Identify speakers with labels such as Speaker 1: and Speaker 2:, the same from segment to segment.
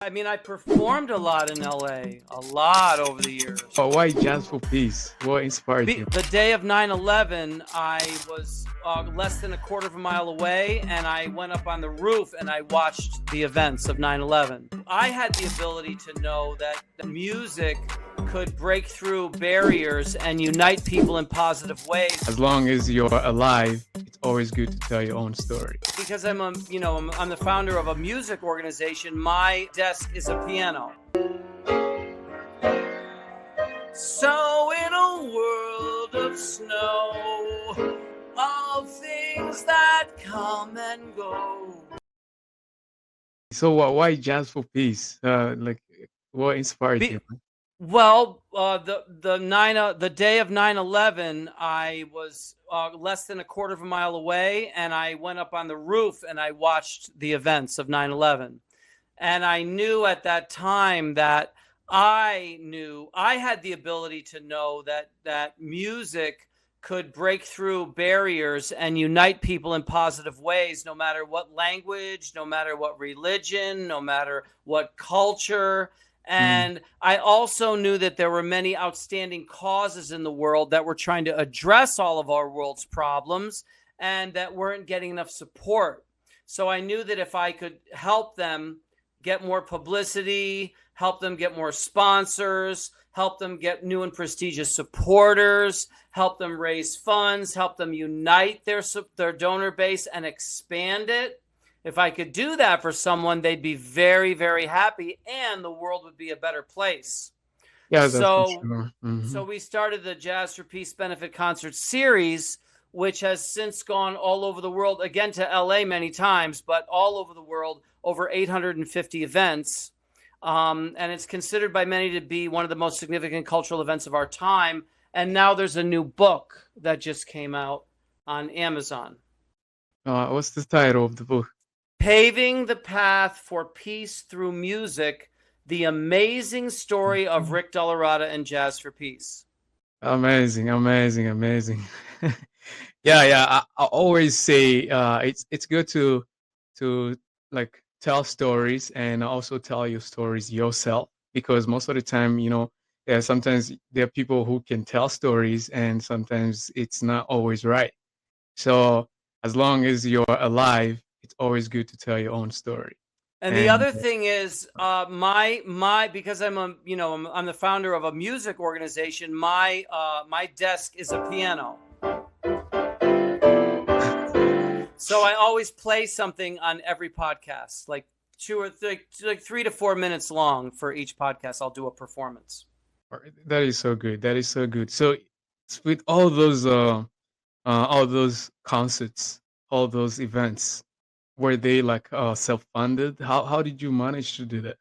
Speaker 1: I mean, I performed a lot in LA, a lot over the years.
Speaker 2: But why Jazz for Peace? What inspired you?
Speaker 1: The day of 9/11, I was less than a quarter of a mile away, and I went up on the roof and I watched the events of 9/11. I had the ability to know that the music could break through barriers and unite people in positive ways.
Speaker 2: As long as you're alive, it's always good to tell your own story.
Speaker 1: Because I'm the founder of a music organization. My desk is a piano. So in a world of snow, of things that come and go.
Speaker 2: So why Jazz for Peace? What inspired you?
Speaker 1: Well, the day of 9/11, I was less than a quarter of a mile away, and I went up on the roof and I watched the events of 9/11. And I knew at that time that I had the ability to know that music could break through barriers and unite people in positive ways, no matter what language, no matter what religion, no matter what culture. And I also knew that there were many outstanding causes in the world that were trying to address all of our world's problems and that weren't getting enough support. So I knew that if I could help them get more publicity, help them get more sponsors, help them get new and prestigious supporters, help them raise funds, help them unite their donor base and expand it. If I could do that for someone, they'd be very, very happy and the world would be a better place.
Speaker 2: Yeah, that's for sure.
Speaker 1: So we started the Jazz for Peace benefit concert series, which has since gone all over the world, again to LA many times, but all over the world, over 850 events. And it's considered by many to be one of the most significant cultural events of our time. And now there's a new book that just came out on Amazon.
Speaker 2: What's the title of the book?
Speaker 1: Paving the Path for Peace Through Music, the amazing story of Rick DellaRatta and Jazz for Peace.
Speaker 2: Amazing. Yeah. I always say it's good to like tell stories and also tell your stories yourself, because most of the time, sometimes there are people who can tell stories and sometimes it's not always right. So as long as you're alive, it's always good to tell your own story.
Speaker 1: And the other thing is, because I'm I'm the founder of a music organization. My desk is a piano, so I always play something on every podcast, like 3 to 4 minutes long for each podcast. I'll do a performance.
Speaker 2: That is so good. So with all those concerts, all those events, were they like self-funded? How did you manage to do that?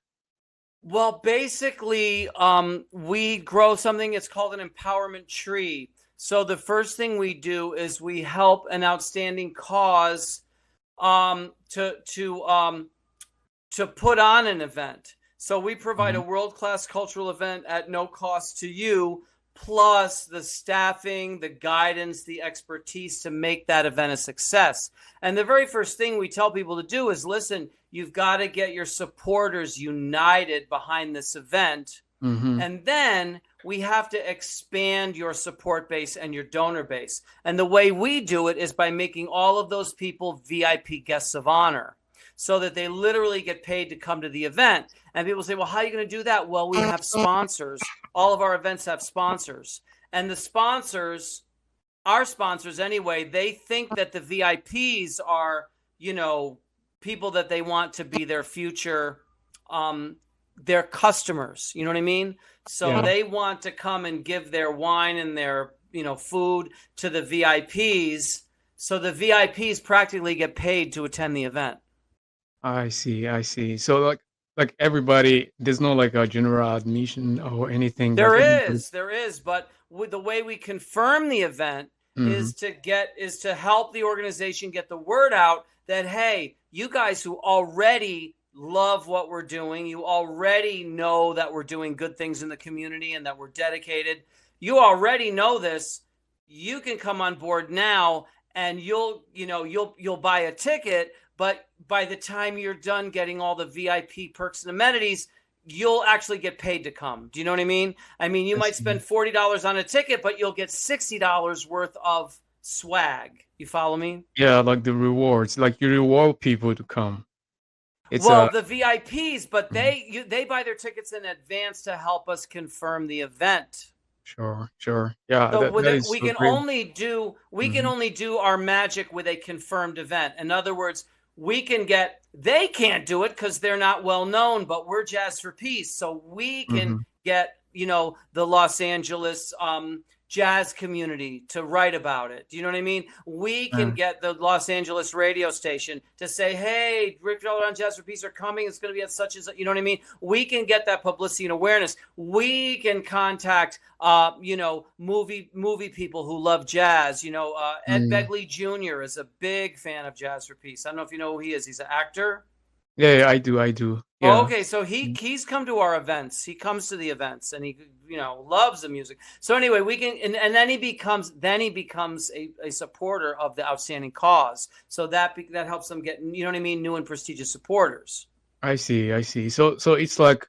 Speaker 1: Well, basically, we grow something. It's called an empowerment tree. So the first thing we do is we help an outstanding cause to put on an event. So we provide a world-class cultural event at no cost to you, plus the staffing, the guidance, the expertise to make that event a success. And the very first thing we tell people to do is, listen, you've got to get your supporters united behind this event. And then we have to expand your support base and your donor base. And the way we do it is by making all of those people VIP guests of honor, so that they literally get paid to come to the event. And people say, well, how are you going to do that? Well, we have sponsors. All of our events have sponsors. And the sponsors, our sponsors anyway, they think that the VIPs are, people that they want to be their future, their customers. You know what I mean? So they want to come and give their wine and their, food to the VIPs. So the VIPs practically get paid to attend the event.
Speaker 2: I see. So like everybody, there's no like a general admission or anything.
Speaker 1: There is, but with the way we confirm the event is to help the organization get the word out that, hey, you guys who already love what we're doing, you already know that we're doing good things in the community and that we're dedicated. You already know this. You can come on board now and you'll buy a ticket, but by the time you're done getting all the VIP perks and amenities, you'll actually get paid to come. Do you know what I mean? I mean, you might spend $40 on a ticket, but you'll get $60 worth of swag. You follow me?
Speaker 2: Yeah, like the rewards, like you reward people to come. It's
Speaker 1: Well, the VIPs, but
Speaker 2: Mhm.
Speaker 1: they buy their tickets in advance to help us confirm the event.
Speaker 2: Sure. Yeah,
Speaker 1: So
Speaker 2: that is
Speaker 1: we
Speaker 2: so
Speaker 1: can
Speaker 2: great.
Speaker 1: only do
Speaker 2: Mhm.
Speaker 1: our magic with a confirmed event. In other words, they can't do it because they're not well known, but we're Jazz for Peace, so we can
Speaker 2: Mhm.
Speaker 1: get the Los Angeles jazz community to write about it. Do you know what I mean? We can
Speaker 2: Yeah.
Speaker 1: get the Los Angeles radio station to say, "Hey, Rick Dollar and Jazz for Peace are coming. It's going to be at such as," you know what I mean? We can get that publicity and awareness. We can contact movie people who love jazz. Ed
Speaker 2: Mm.
Speaker 1: Begley Jr. is a big fan of Jazz for Peace. I don't know if you know who he is. He's an actor.
Speaker 2: Yeah, I do.
Speaker 1: Oh,
Speaker 2: Yeah.
Speaker 1: okay, so
Speaker 2: Mm.
Speaker 1: he's come to our events. He comes to the events, and he loves the music. So anyway, we can and then he becomes a supporter of the outstanding cause. So that helps them get, you know what I mean, new and prestigious supporters.
Speaker 2: I see. So it's like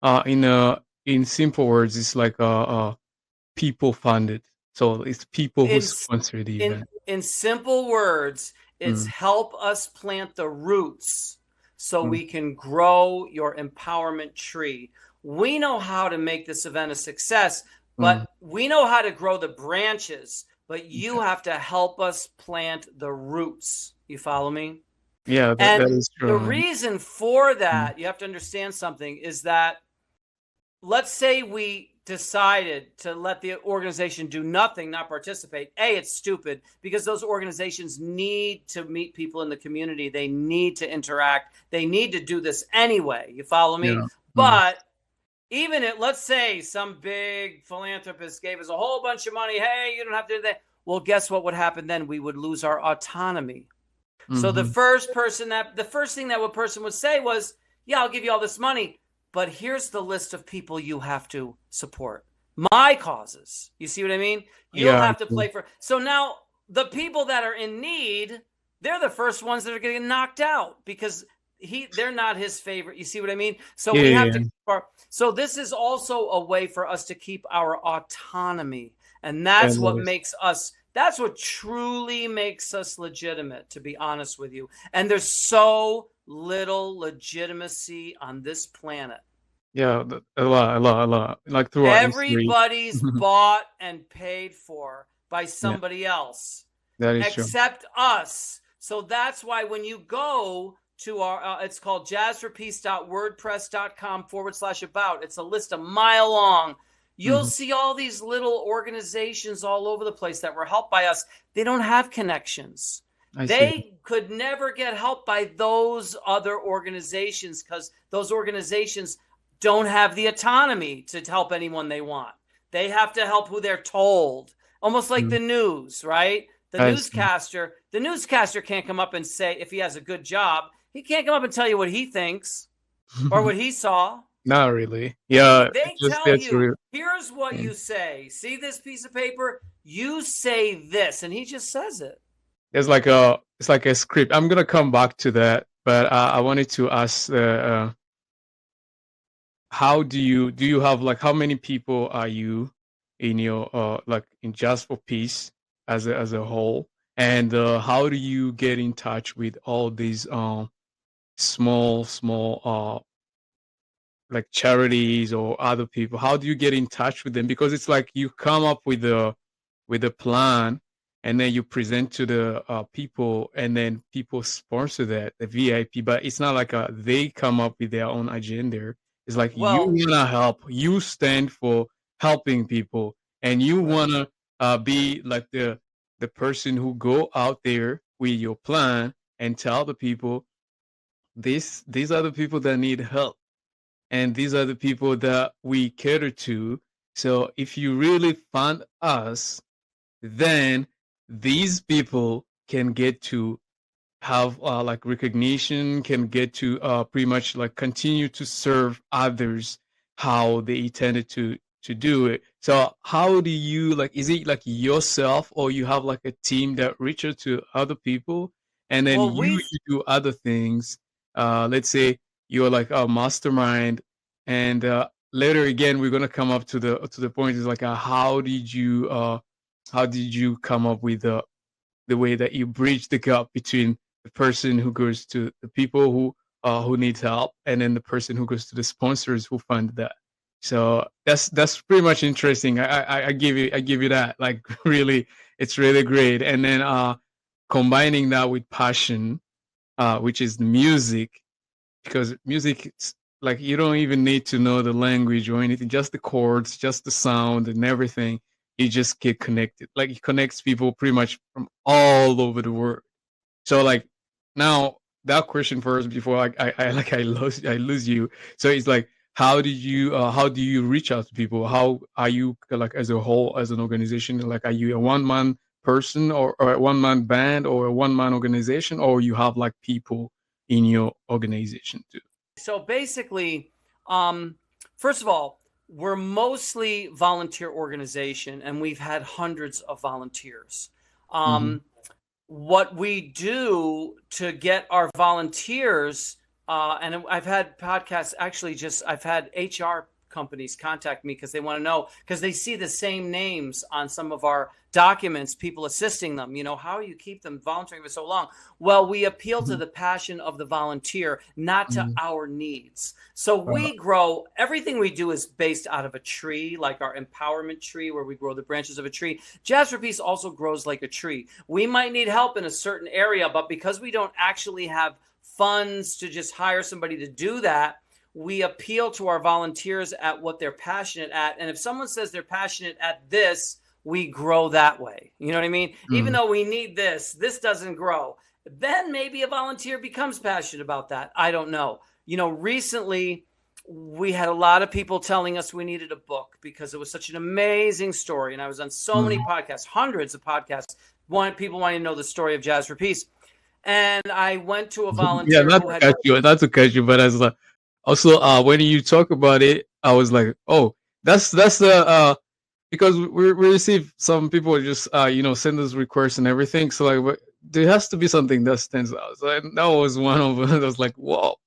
Speaker 2: in simple words, it's like people funded. So it's people who
Speaker 1: In
Speaker 2: sponsor the
Speaker 1: in
Speaker 2: event.
Speaker 1: in simple words, it's
Speaker 2: Mm.
Speaker 1: help us plant the roots so
Speaker 2: Mm.
Speaker 1: we can grow your empowerment tree. We know how to make this event a success,
Speaker 2: Mm.
Speaker 1: but we know how to grow the branches, but
Speaker 2: Yeah.
Speaker 1: you have to help us plant the roots. You follow me?
Speaker 2: Yeah, that
Speaker 1: And
Speaker 2: is
Speaker 1: the
Speaker 2: true.
Speaker 1: reason for
Speaker 2: Mm.
Speaker 1: that, you have to understand something, is that let's say we decided to let the organization do nothing, not participate. It's stupid because those organizations need to meet people in the community. They need to interact. They need to do this anyway. You follow me?
Speaker 2: Yeah. Mm.
Speaker 1: But let's say some big philanthropist gave us a whole bunch of money. Hey, you don't have to do that. Well, guess what would happen then? We would lose our autonomy. So the
Speaker 2: Mhm.
Speaker 1: first thing that a person would say was, "Yeah, I'll give you all this money, but here's the list of people you have to support. My causes." You see what I mean? You'll
Speaker 2: Yeah, I
Speaker 1: have to
Speaker 2: see.
Speaker 1: play for. So now the people that are in need, they're the first ones that are getting knocked out because they're not his favorite. You see what I mean? So
Speaker 2: Yeah,
Speaker 1: we
Speaker 2: yeah,
Speaker 1: have to
Speaker 2: yeah.
Speaker 1: keep so this is also a way for us to keep our autonomy. And that's
Speaker 2: That
Speaker 1: what
Speaker 2: is.
Speaker 1: makes us that's what truly makes us legitimate, to be honest with you. And there's so little legitimacy on this planet.
Speaker 2: Yeah, a lot. Like throughout history.
Speaker 1: Everybody's bought and paid for by
Speaker 2: Yeah,
Speaker 1: somebody else
Speaker 2: that is true.
Speaker 1: except us. So that's why when you go to our, it's called jazzforpeace.wordpress.com/about. It's a list a mile long. You'll
Speaker 2: Mhm.
Speaker 1: see all these little organizations all over the place that were helped by us. They don't have connections.
Speaker 2: I see.
Speaker 1: They could never get help by those other organizations because those organizations don't have the autonomy to help anyone they want. They have to help who they're told, almost like
Speaker 2: Mm.
Speaker 1: the news, right?
Speaker 2: I see.
Speaker 1: The newscaster can't come up and say, if he has a good job, he can't come up and tell you what he thinks or what he saw.
Speaker 2: Not really. Yeah,
Speaker 1: They
Speaker 2: just
Speaker 1: tell
Speaker 2: that's
Speaker 1: you,
Speaker 2: real.
Speaker 1: here's what
Speaker 2: Mm.
Speaker 1: you say. See this piece of paper? You say this. And he just says it.
Speaker 2: It's like a script. I'm gonna come back to that, but I wanted to ask, how do you have like how many people are you in your like in Just for Peace as a whole, and how do you get in touch with all these small like charities or other people? How do you get in touch with them? Because it's like you come up with a plan, and then you present to the people, and then people sponsor that the VIP. But it's not like they come up with their own agenda. It's like you
Speaker 1: Well,
Speaker 2: wanna help. You stand for helping people, and you
Speaker 1: right.
Speaker 2: wanna be like the person who go out there with your plan and tell the people these are the people that need help, and these are the people that we cater to. So if you really fund us, then these people can get to have like recognition, can get to pretty much like continue to serve others how they intended to do it. So how do you like, is it like yourself, or you have like a team that reaches to other people and then
Speaker 1: Well,
Speaker 2: you do other things. Let's say you're like a mastermind, and later again we're gonna come up to the point is like how did you come up with the way that you bridge the gap between the person who goes to the people who need help, and then the person who goes to the sponsors who fund that. So that's pretty much interesting. I give you that. Like really, it's really great. And then combining that with passion, which is the music, because music, it's like you don't even need to know the language or anything, just the chords, just the sound and everything. You just get connected. Like it connects people pretty much from all over the world. So like now that question first before I lose you. So it's like how do you reach out to people? How are you like as a whole as an organization? Like are you a one man person or a one man band or a one man organization, or you have like people in your organization too?
Speaker 1: So basically, first of all, we're mostly volunteer organization, and we've had hundreds of volunteers.
Speaker 2: Hmm.
Speaker 1: What we do to get our volunteers, and I've had podcasts actually. I've had HR companies contact me because they want to know, because they see the same names on some of our documents, people assisting them. How you keep them volunteering for so long? Well, we appeal to
Speaker 2: Hmm.
Speaker 1: the passion of the volunteer, not to
Speaker 2: Hmm.
Speaker 1: our needs. So we grow, everything we do is based out of a tree, like our empowerment tree, where we grow the branches of a tree. Jazz for Peace also grows like a tree. We might need help in a certain area, but because we don't actually have funds to just hire somebody to do that, we appeal to our volunteers at what they're passionate at. And if someone says they're passionate at this, we grow that way. You know what I mean? Even
Speaker 2: Hmm.
Speaker 1: though we need this doesn't grow. Then maybe a volunteer becomes passionate about that. I don't know. Recently we had a lot of people telling us we needed a book because it was such an amazing story. And I was on so many
Speaker 2: Hmm.
Speaker 1: podcasts, hundreds of podcasts, people wanting to know the story of Jazz for Peace. And I went to a
Speaker 2: Yeah,
Speaker 1: volunteer who had,
Speaker 2: not to catch you, but as also when you talk about it, I was like, oh, that's the because we receive some people just send us requests and everything. So like, there has to be something that stands out. So that was one of them. I was like, whoa,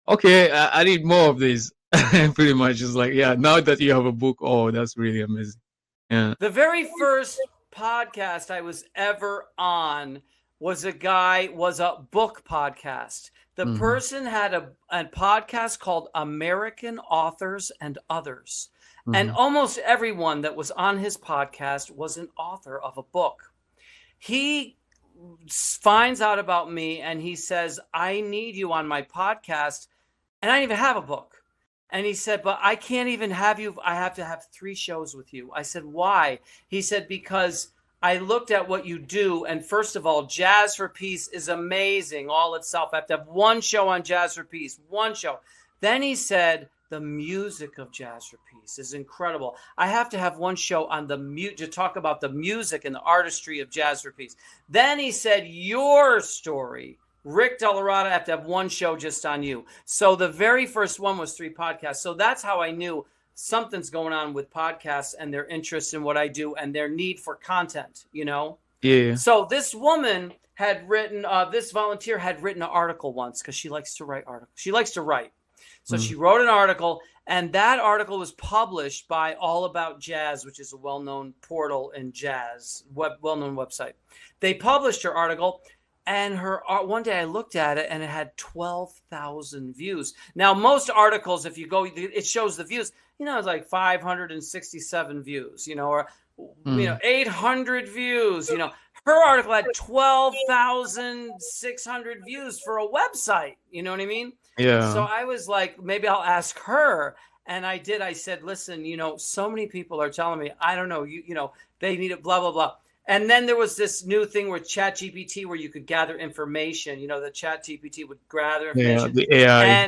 Speaker 2: okay, I need more of these. And pretty much it's like, yeah, now that you have a book, oh, that's really amazing. Yeah.
Speaker 1: the very first podcast I was ever on was a book podcast. The
Speaker 2: Hmm.
Speaker 1: person had a podcast called American Authors and Others. And
Speaker 2: Hmm.
Speaker 1: almost everyone that was on his podcast was an author of a book. He finds out about me and he says, I need you on my podcast. And I didn't even have a book. And he said, but I can't even have you. I have to have 3 shows with you. I said, why? He said, because I looked at what you do. And first of all, Jazz for Peace is amazing all itself. I have to have 1 show on Jazz for Peace, 1 show. Then he said, the music of Jazz for Peace is incredible. I have to have 1 show on to talk about the music and the artistry of Jazz for Peace. Then he said, your story, Rick DellaRatta, I have to have 1 show just on you. So the very first one was 3 podcasts. So that's how I knew something's going on with podcasts and their interest in what I do and their need for content.
Speaker 2: Yeah.
Speaker 1: So this woman had written, this volunteer had written an article once because she likes to write articles. She likes to write. So
Speaker 2: Mm.
Speaker 1: she wrote an article, and that article was published by All About Jazz, which is a well-known portal in jazz, well-known website. They published her article, and one day I looked at it, and it had 12,000 views. Now, most articles, if you go, it shows the views. It's like 567 views, or
Speaker 2: Mm.
Speaker 1: 800 views. Her article had 12,600 views for a website. You know what I mean? So
Speaker 2: Yeah.
Speaker 1: I was like, maybe I'll ask her. And I did. I said, listen, so many people are telling me, I don't know, they need it, blah, blah, blah. And then there was this new thing with ChatGPT where you could gather information, the ChatGPT would gather
Speaker 2: Yeah.
Speaker 1: information.
Speaker 2: The AI.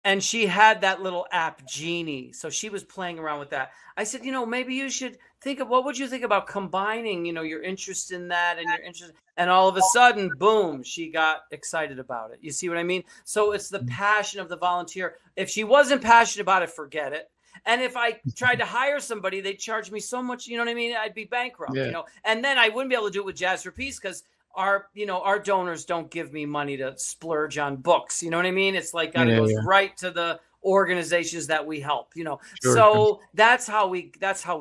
Speaker 1: And she had that little app Genie. So she was playing around with that. I said, maybe you should think of, what would you think about combining, your interest in that and your interest. And all of a sudden, boom, she got excited about it. You see what I mean? So it's the passion of the volunteer. If she wasn't passionate about it, forget it. And if I tried to hire somebody, they'd charge me so much, you know what I mean? I'd be bankrupt,
Speaker 2: Yeah.
Speaker 1: and then I wouldn't be able to do it with Jazz for Peace because our donors don't give me money to splurge on books. You know what I mean? It's like
Speaker 2: Yeah,
Speaker 1: it goes
Speaker 2: yeah,
Speaker 1: right to the organizations that we help.
Speaker 2: sure, sure.
Speaker 1: So that's how we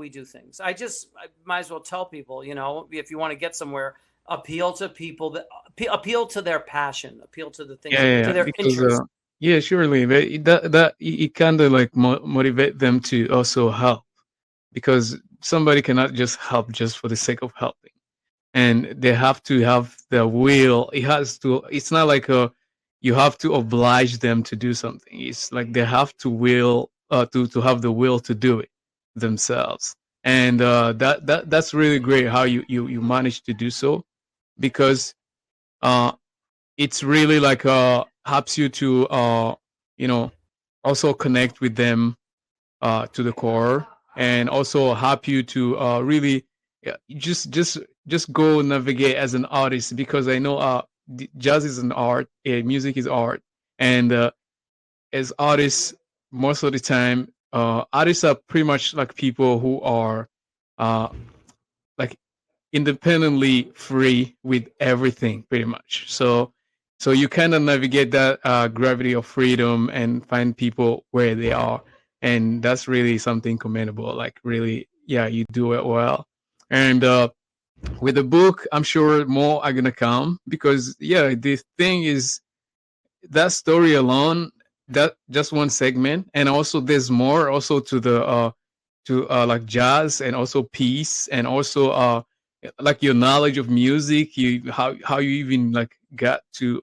Speaker 1: do things. I might as well tell people, if you want to get somewhere, appeal to people, that appeal to their passion, appeal to the things,
Speaker 2: Yeah, yeah,
Speaker 1: to
Speaker 2: yeah,
Speaker 1: their
Speaker 2: because
Speaker 1: interest.
Speaker 2: yeah, surely, but it kind of like motivate them to also help, because somebody cannot just help just for the sake of helping, and they have to have the will. It has to. It's not like you have to oblige them to do something. It's like they have to will to have the will to do it themselves, and that's really great how you manage to do so, because uh it's really like helps you to you know also connect with them to the core, and also help you to really, yeah, just go navigate as an artist, because I know jazz is an art, music is art, and as artists, most of the time artists are pretty much like people who are uh like independently free with everything, pretty much. So you kind of navigate that gravity of freedom and find people where they are, and that's really something commendable. Like, really, yeah, you do it well. And with the book, I'm sure more are gonna come, because yeah, the thing is, that story alone, that just one segment, and also there's more also to the to like jazz, and also peace, and also like your knowledge of music, you how you even like got to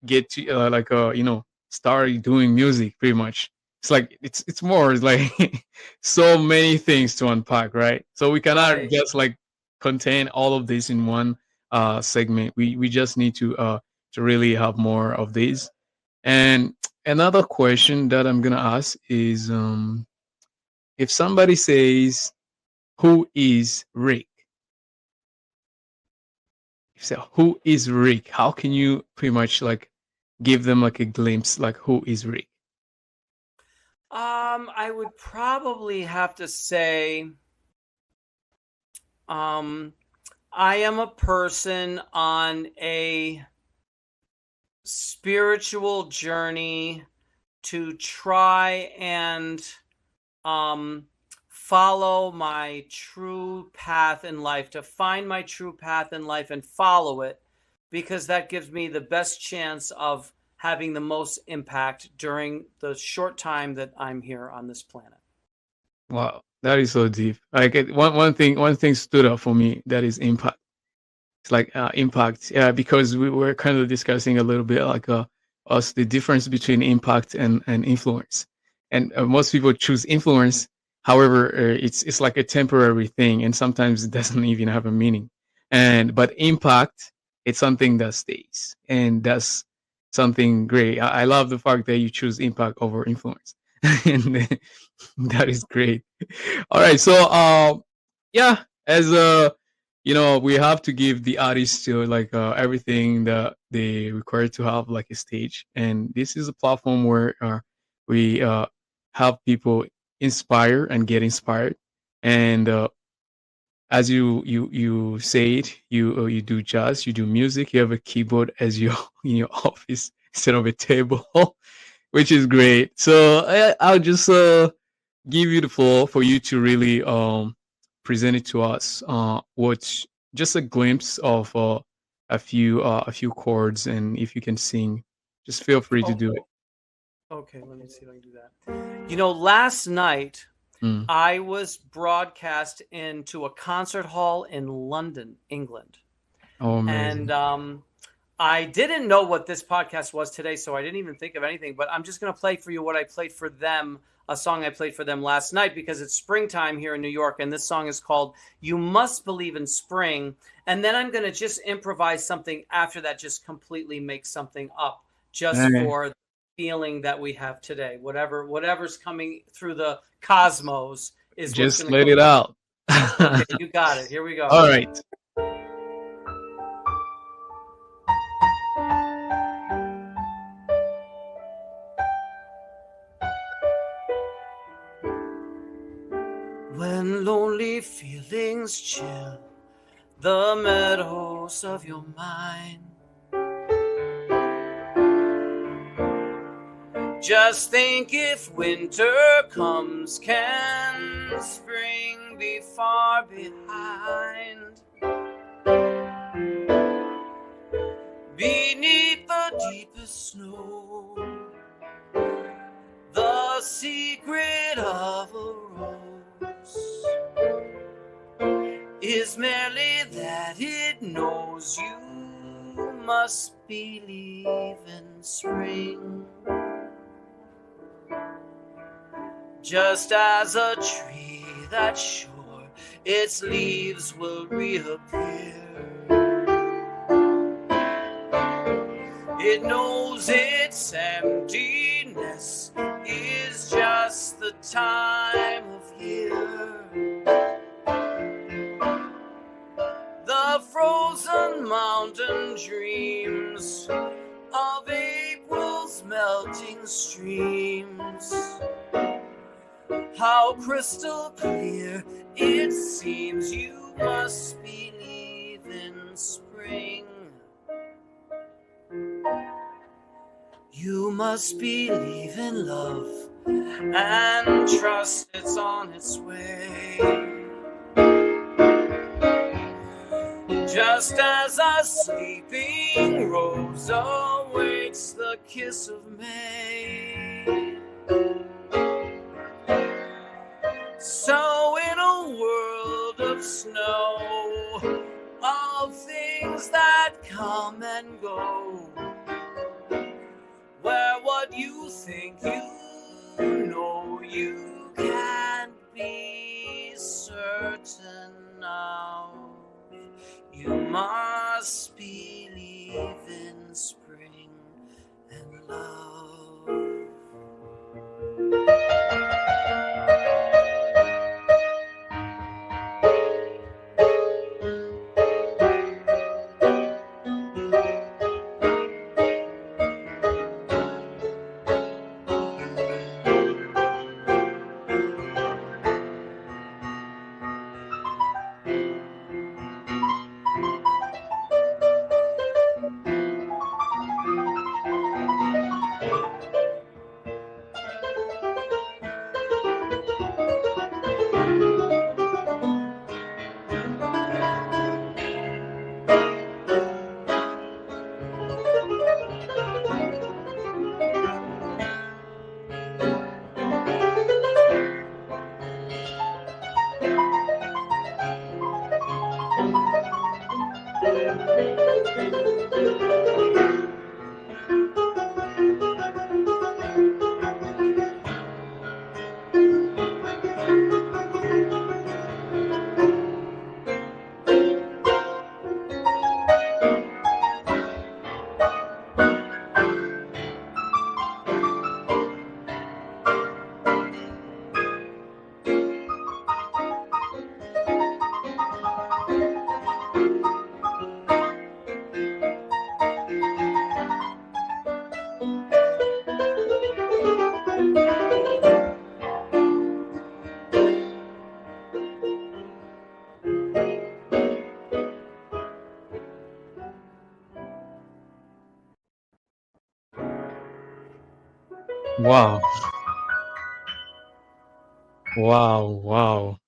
Speaker 2: get to start doing music, pretty much. It's like it's more, it's like so many things to unpack, right? So we cannot
Speaker 1: Right.
Speaker 2: just like contain all of this in one segment. We just need to really have more of these. And another question that I'm gonna ask is, if somebody says, who is Rick? So who is Rick? How can you pretty much like give them like a glimpse, like, who is Rick?
Speaker 1: I would probably have to say, um, I am a person on a spiritual journey to try and um, follow my true path in life, to find my true path in life and follow it, because that gives me the best chance of having the most impact during the short time that I'm here on this planet.
Speaker 2: Wow, that is so deep. Like, one thing stood out for me, that is impact. It's like impact, yeah, because we were kind of discussing a little bit like us, the difference between impact and influence, and most people choose influence. However, it's like a temporary thing, and sometimes it doesn't even have a meaning. And but impact, it's something that stays, and that's something great. I love the fact that you choose impact over influence, and that is great. All right, so yeah, as we have to give the artists to like everything that they require to have like a stage, and this is a platform where we help people inspire and get inspired. And as you said, you do jazz, you do music, you have a keyboard as your in your office instead of a table, which is great. So I'll just give you the floor for you to really present it to us. What's just a glimpse of a few chords, and if you can sing, just feel free to
Speaker 1: Oh,
Speaker 2: do it.
Speaker 1: okay. Let me see if I can do that. Last night
Speaker 2: Mm.
Speaker 1: I was broadcast into a concert hall in London, England.
Speaker 2: Oh,
Speaker 1: And
Speaker 2: amazing!
Speaker 1: I didn't know what this podcast was today, so I didn't even think of anything. But I'm just going to play for you what I played for them, a song I played for them last night, because it's springtime here in New York. And this song is called You Must Believe in Spring. And then I'm going to just improvise something after that, just completely make something up just
Speaker 2: Hey,
Speaker 1: for the feeling that we have today. Whatever's coming through the cosmos is what's
Speaker 2: just
Speaker 1: going to
Speaker 2: let
Speaker 1: come.
Speaker 2: it out.
Speaker 1: Okay, you got it. Here we go.
Speaker 2: All right.
Speaker 1: When lonely feelings chill the meadow most of your mind. Just think, if winter comes, can spring be far behind? Beneath the deepest snow, the secret of a rose is merely that it knows you must believe in spring. Just as a tree that's sure its leaves will reappear, it knows its emptiness is just the time of year. The frozen mountain dreams of April's melting streams. How crystal clear it seems you must believe in spring. You must believe in love and trust it's on its way. Just as a sleeping rose awaits the kiss of May, so in a world of snow, of things that come and go, where what you think you know you can't be certain of, you must believe in spring and love.
Speaker 2: Wow. Wow. Wow.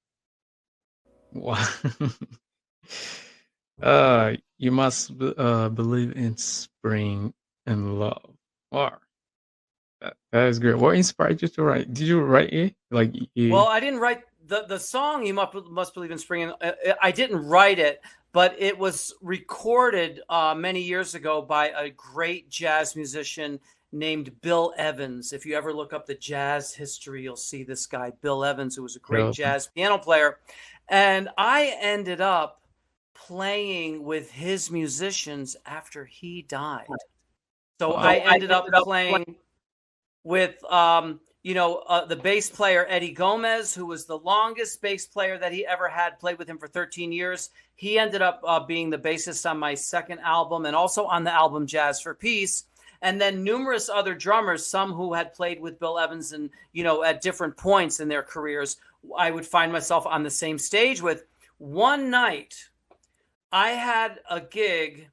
Speaker 2: Wow. You must believe in spring and love. Wow. That is great. What inspired you to write? Did you write it? Like you?
Speaker 1: Well, I didn't write the song. You must believe in spring. And I didn't write it, but it was recorded many years ago by a great jazz musician named Bill Evans. If you ever look up the jazz history, you'll see this guy, Bill Evans, who was a great
Speaker 2: Yeah.
Speaker 1: jazz piano player. And I ended up playing with his musicians after he died. So I ended up playing with the bass player Eddie Gomez, who was the longest bass player that he ever had, played with him for 13 years. He ended up being the bassist on my second album and also on the album Jazz for Peace. And then numerous other drummers, some who had played with Bill Evans and, at different points in their careers, I would find myself on the same stage with. One night, I had a gig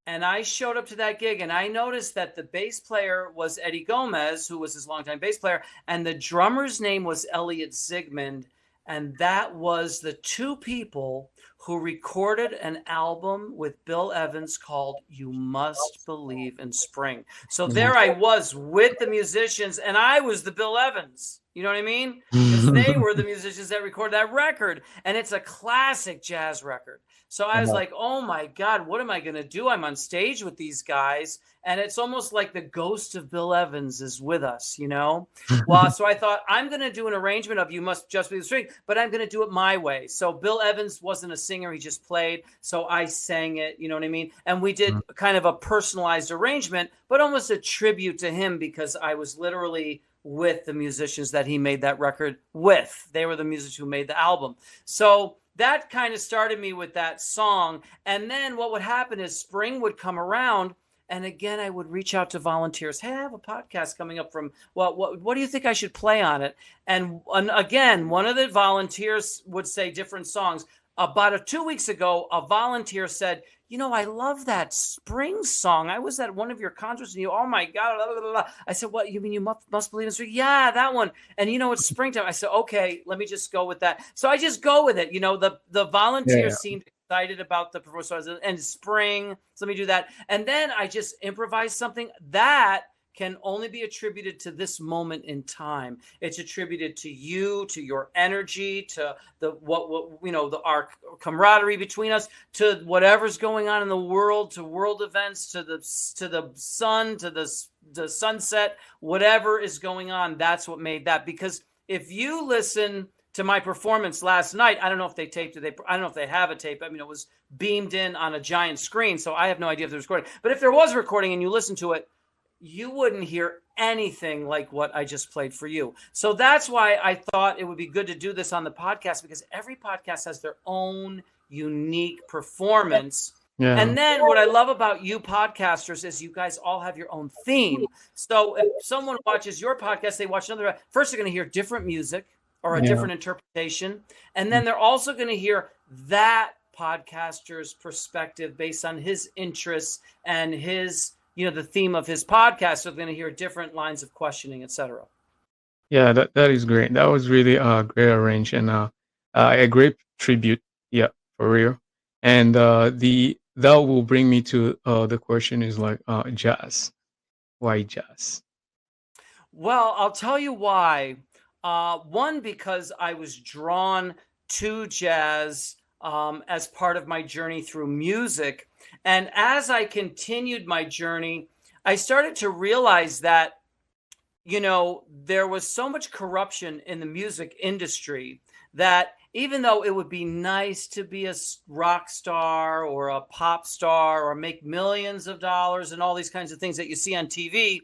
Speaker 1: and I showed up to that gig and I noticed that the bass player was Eddie Gomez, who was his longtime bass player, and the drummer's name was Elliot Zygmunt. And that was the two people who recorded an album with Bill Evans called You Must Believe in Spring. So there I was with the musicians, and I was the Bill Evans. You know what I mean? Because they were the musicians that recorded that record. And it's a classic jazz record. So I was like, oh my God, what am I going to do? I'm on stage with these guys. And it's almost like the ghost of Bill Evans is with us, you know? Well, so I thought I'm going to do an arrangement of You Must Just Be the String, but I'm going to do it my way. So Bill Evans wasn't a singer. He just played. So I sang it, you know what I mean? And we did kind of a personalized arrangement, but almost a tribute to him because I was literally with the musicians that he made that record with. They were the musicians who made the album. So that kind of started me with that song. And then what would happen is spring would come around. And again, I would reach out to volunteers. Hey, I have a podcast coming up from, well, what do you think I should play on it? And again, one of the volunteers would say different songs. About 2 weeks ago, a volunteer said, you know, I love that spring song. I was at one of your concerts and you, oh my God. Blah, blah, blah, blah. I said, what, you mean you must believe in spring? Yeah, that one. And you know, it's springtime. I said, okay, let me just go with that. So I just go with it. You know, the volunteers seemed excited about the performance and spring. So let me do that. And then I just improvised something that can only be attributed to this moment in time. It's attributed to you, to your energy, to the what you know, our camaraderie between us, to whatever's going on in the world, to world events, to the sun, to the sunset, whatever is going on. That's what made that. Because if you listen to my performance last night, I don't know if they taped it. I don't know if they have a tape. I mean, it was beamed in on a giant screen, so I have no idea if there was recording. But if there was recording and you listen to it, you wouldn't hear anything like what I just played for you. So that's why I thought it would be good to do this on the podcast, because every podcast has their own unique performance. Yeah. And then what I love about you podcasters is you guys all have your own theme. So if someone watches your podcast, they watch another, first they're going to hear different music or a different interpretation. And then they're also going to hear that podcaster's perspective based on his interests and his, you know, the theme of his podcast. So they're going to hear different lines of questioning, etc.
Speaker 2: Yeah, that is great. That was really a great arrange and a great tribute. Yeah, for real. And that will bring me to the question is like jazz. Why jazz?
Speaker 1: Well, I'll tell you why. One, because I was drawn to jazz as part of my journey through music. And as I continued my journey, I started to realize that, you know, there was so much corruption in the music industry that even though it would be nice to be a rock star or a pop star or make millions of dollars and all these kinds of things that you see on TV,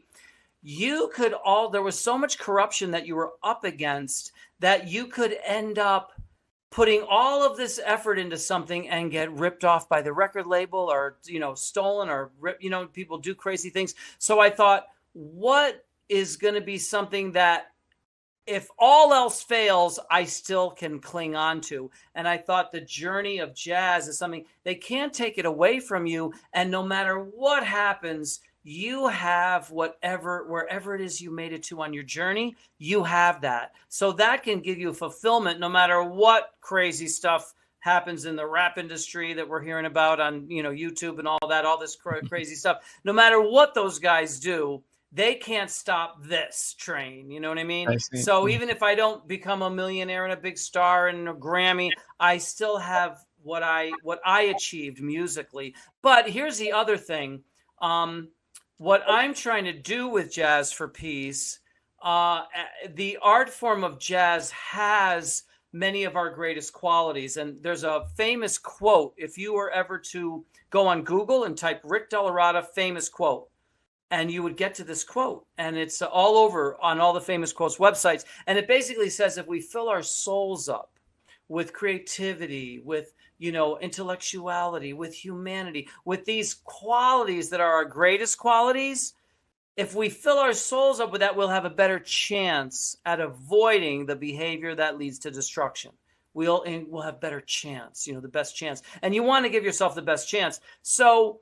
Speaker 1: there was so much corruption that you were up against that you could end up putting all of this effort into something and get ripped off by the record label or, you know, stolen or, you know, people do crazy things. So I thought, what is going to be something that if all else fails, I still can cling on to? And I thought the journey of jazz is something they can't take it away from you. And no matter what happens, you have wherever it is you made it to on your journey, you have that. So that can give you fulfillment no matter what crazy stuff happens in the rap industry that we're hearing about on, you know, YouTube and all this crazy stuff. No matter what those guys do, they can't stop this train. You know what I mean? So even if I don't become a millionaire and a big star and a Grammy, I still have what I achieved musically. But here's the other thing. What I'm trying to do with Jazz for Peace, the art form of jazz has many of our greatest qualities. And there's a famous quote. If you were ever to go on Google and type Rick DellaRatta famous quote, and you would get to this quote, and it's all over on all the famous quotes websites. And it basically says, if we fill our souls up with creativity, with, you know, intellectuality, with humanity, with these qualities that are our greatest qualities, if we fill our souls up with that, we'll have a better chance at avoiding the behavior that leads to destruction. we'll have better chance, the best chance. And you want to give yourself the best chance. So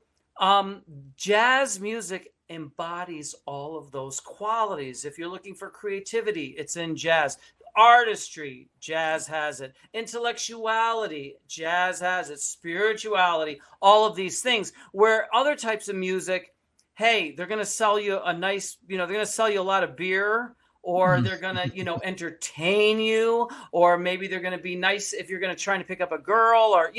Speaker 1: jazz music embodies all of those qualities. If you're looking for creativity, it's in jazz. Artistry, jazz has it. Intellectuality, jazz has it. Spirituality, all of these things. Where other types of music, hey, they're going to sell you a nice, they're going to sell you a lot of beer, or they're going to, entertain you, or maybe they're going to be nice if you're going to try to pick up a girl, or,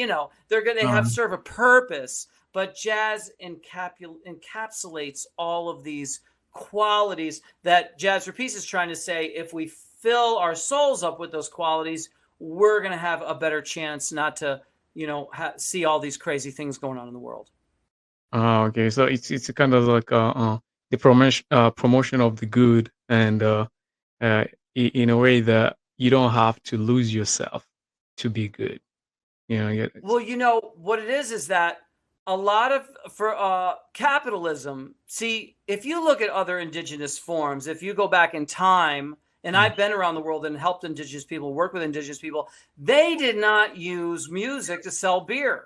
Speaker 1: they're going to have serve a purpose. But jazz encapsulates all of these qualities that Jazz for Peace is trying to say. If we fill our souls up with those qualities, we're going to have a better chance not to, see all these crazy things going on in the world.
Speaker 2: Okay, so it's kind of like the promotion of the good, and in a way that you don't have to lose yourself to be good.
Speaker 1: Well, what it is that a lot of for capitalism. See, if you look at other indigenous forms, if you go back in time, and I've been around the world and helped indigenous people, work with indigenous people, they did not use music to sell beer.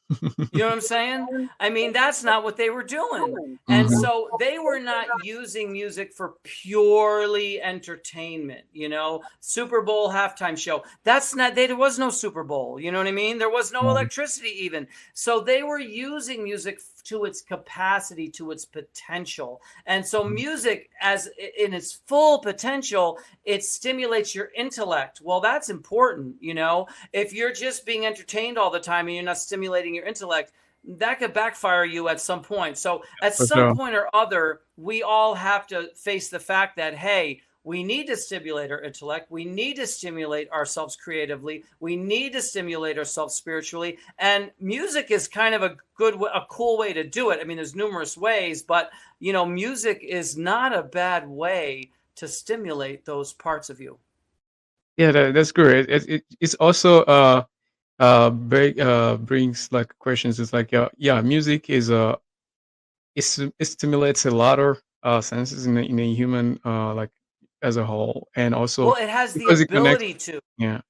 Speaker 1: You know what I'm saying? I mean, that's not what they were doing. And so they were not using music for purely entertainment, Super Bowl halftime show. There was no Super Bowl. You know what I mean? There was no electricity even. So they were using music to its capacity, to its potential. And so music, as in its full potential, it stimulates your intellect. Well, that's important. If you're just being entertained all the time and you're not stimulating your intellect, that could backfire you at some point. So at some point or other, we all have to face the fact that, hey, we need to stimulate our intellect. We need to stimulate ourselves creatively. We need to stimulate ourselves spiritually. And music is kind of a cool way to do it. I mean, there's numerous ways, but, music is not a bad way to stimulate those parts of you.
Speaker 2: Yeah, that's great. It's also brings like questions. It's like music is it stimulates a lot of senses in a human like as a whole, and also
Speaker 1: it has the
Speaker 2: because
Speaker 1: ability to.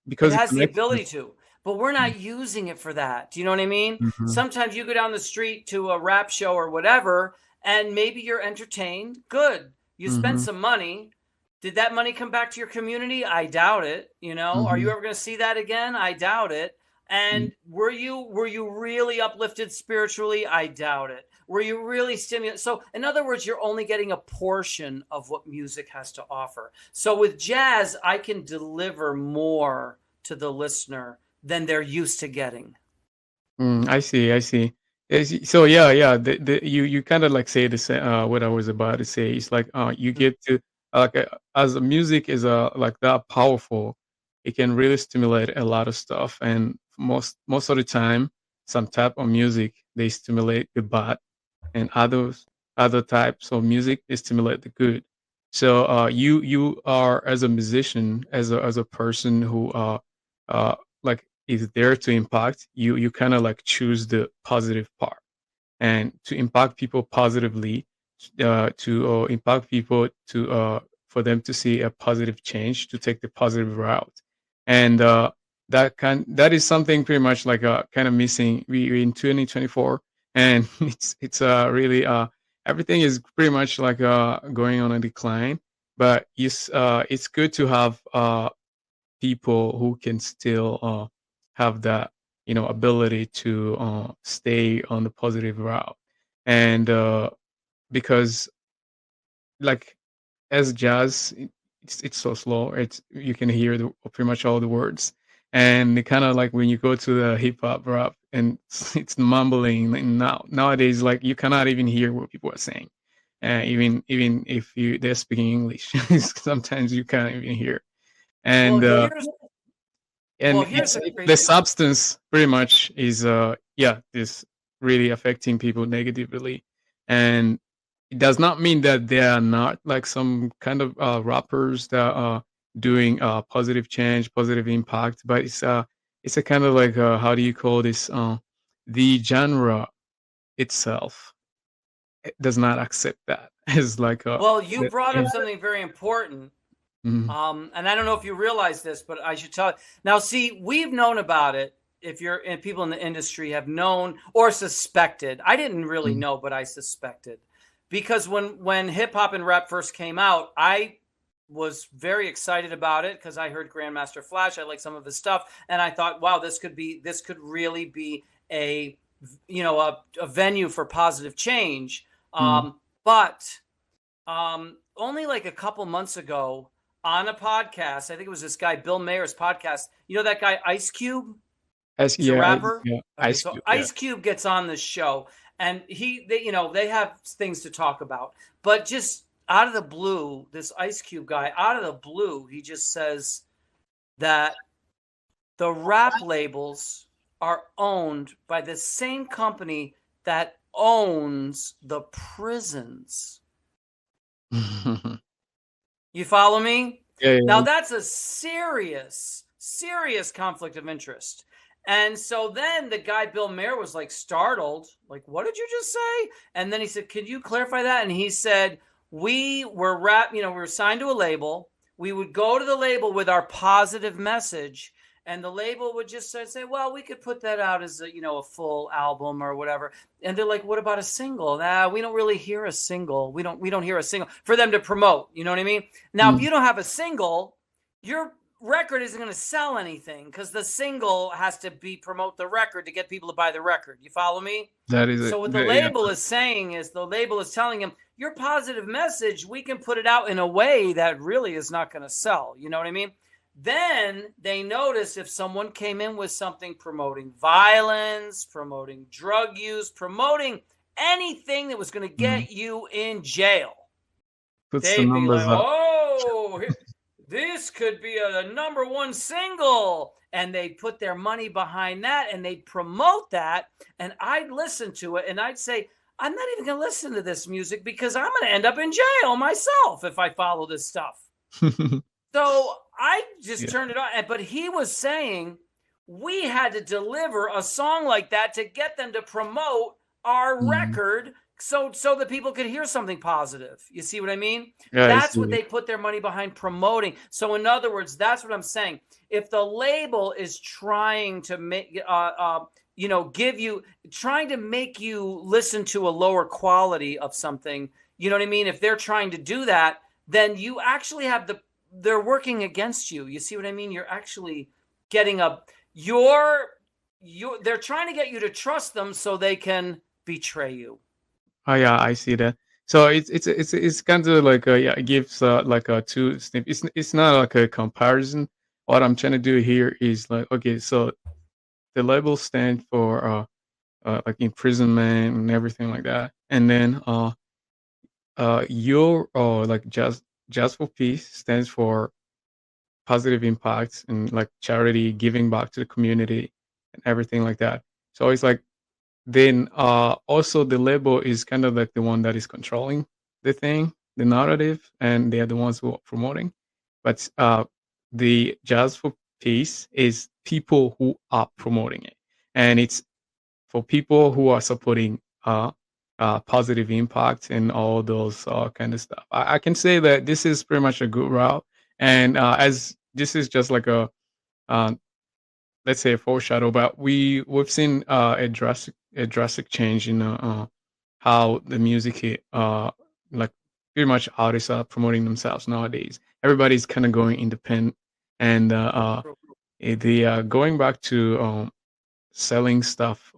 Speaker 2: Because
Speaker 1: it has the ability to, but we're not using it for that. Do you know what I mean? Sometimes you go down the street to a rap show or whatever, and maybe you're entertained. Good. You spent some money. Did that money come back to your community? I doubt it. Are you ever going to see that again? I doubt it. And were you really uplifted spiritually? I doubt it. Were you really stimulated? So in other words, you're only getting a portion of what music has to offer. So with jazz, I can deliver more to the listener than they're used to getting.
Speaker 2: I see. So yeah. You kind of like say this. What I was about to say is like you get to as music is like that powerful, it can really stimulate a lot of stuff, and most of the time, some type of music they stimulate the bad, and other types of music they stimulate the good. So you are, as a musician, as a person who like is there to impact, you kind of like choose the positive part, and to impact people positively, to impact people to for them to see a positive change, to take the positive route. And that is something pretty much like kind of missing we in 2024. And it's really everything is pretty much like going on a decline, but it's good to have people who can still have that ability to stay on the positive route. And because like as jazz, it's so slow, you can hear pretty much all the words, and kind of like when you go to the hip hop rap, and it's mumbling, and nowadays like you cannot even hear what people are saying, even if they're speaking English. Sometimes you can't even hear. And the substance pretty much is this really affecting people negatively. And it does not mean that they are not like some kind of rappers that are doing positive change, positive impact, but it's a kind of like how do you call this, the genre itself, it does not accept that as like
Speaker 1: well, you brought up something very important. And I don't know if you realize this, but I should tell you. Now, see, we've known about it. If you're and people in the industry have known or suspected. I didn't really know, but I suspected. Because when hip hop and rap first came out, I was very excited about it because I heard Grandmaster Flash. I like some of his stuff, and I thought, wow, this could really be a a venue for positive change. But only like a couple months ago on a podcast, I think it was this guy Bill Mayer's podcast. You know that guy Ice Cube? He's a rapper.
Speaker 2: Ice
Speaker 1: So
Speaker 2: Cube,
Speaker 1: Ice Cube gets on this show, and they have things to talk about. But just out of the blue, this Ice Cube guy, out of the blue, he just says that the rap labels are owned by the same company that owns the prisons. You follow me?
Speaker 2: Yeah.
Speaker 1: Now that's a serious conflict of interest. And so then the guy, Bill Mayer, was like startled, like, what did you just say? And then he said, could you clarify that? And he said, we were signed to a label. We would go to the label with our positive message. And the label would just say, well, we could put that out as a full album or whatever. And they're like, what about a single? Nah, we don't really hear a single. We don't hear a single for them to promote. You know what I mean? Now, if you don't have a single, your record isn't going to sell anything because the single has to promote the record to get people to buy the record. You follow me?
Speaker 2: That is
Speaker 1: so what the label is saying is the label is telling him your positive message, we can put it out in a way that really is not going to sell. You know what I mean? Then they notice if someone came in with something promoting violence, promoting drug use, promoting anything that was going to get you in jail, they'd be like, oh, this could be a number one single. And they put their money behind that and they promote that. And I'd listen to it and I'd say, I'm not even going to listen to this music because I'm going to end up in jail myself if I follow this stuff. So I just turned it on. But he was saying we had to deliver a song like that to get them to promote our record so that people could hear something positive. You see what I mean?
Speaker 2: Yeah,
Speaker 1: that's what they put their money behind promoting. So in other words, that's what I'm saying. If the label is trying to make trying to make you listen to a lower quality of something, you know what I mean? If they're trying to do that, then you actually have they're working against you. You see what I mean? You're actually getting they're trying to get you to trust them so they can betray you.
Speaker 2: Oh yeah, I see that. So it's kind of like it gives like a two snip. It's not like a comparison. What I'm trying to do here is like, okay, so the label stand for like imprisonment and everything like that, and then your like Jazz for Peace stands for positive impacts and like charity, giving back to the community and everything like that. So it's like then also the label is kind of like the one that is controlling the thing, the narrative, and they are the ones who are promoting. But the Jazz for Peace is people who are promoting it, and it's for people who are supporting positive impact and all those kind of stuff. I can say that this is pretty much a good route, and as this is just like a let's say a foreshadow, but we've seen a drastic change in how the music like pretty much artists are promoting themselves nowadays. Everybody's kind of going independent, and they are going back to selling stuff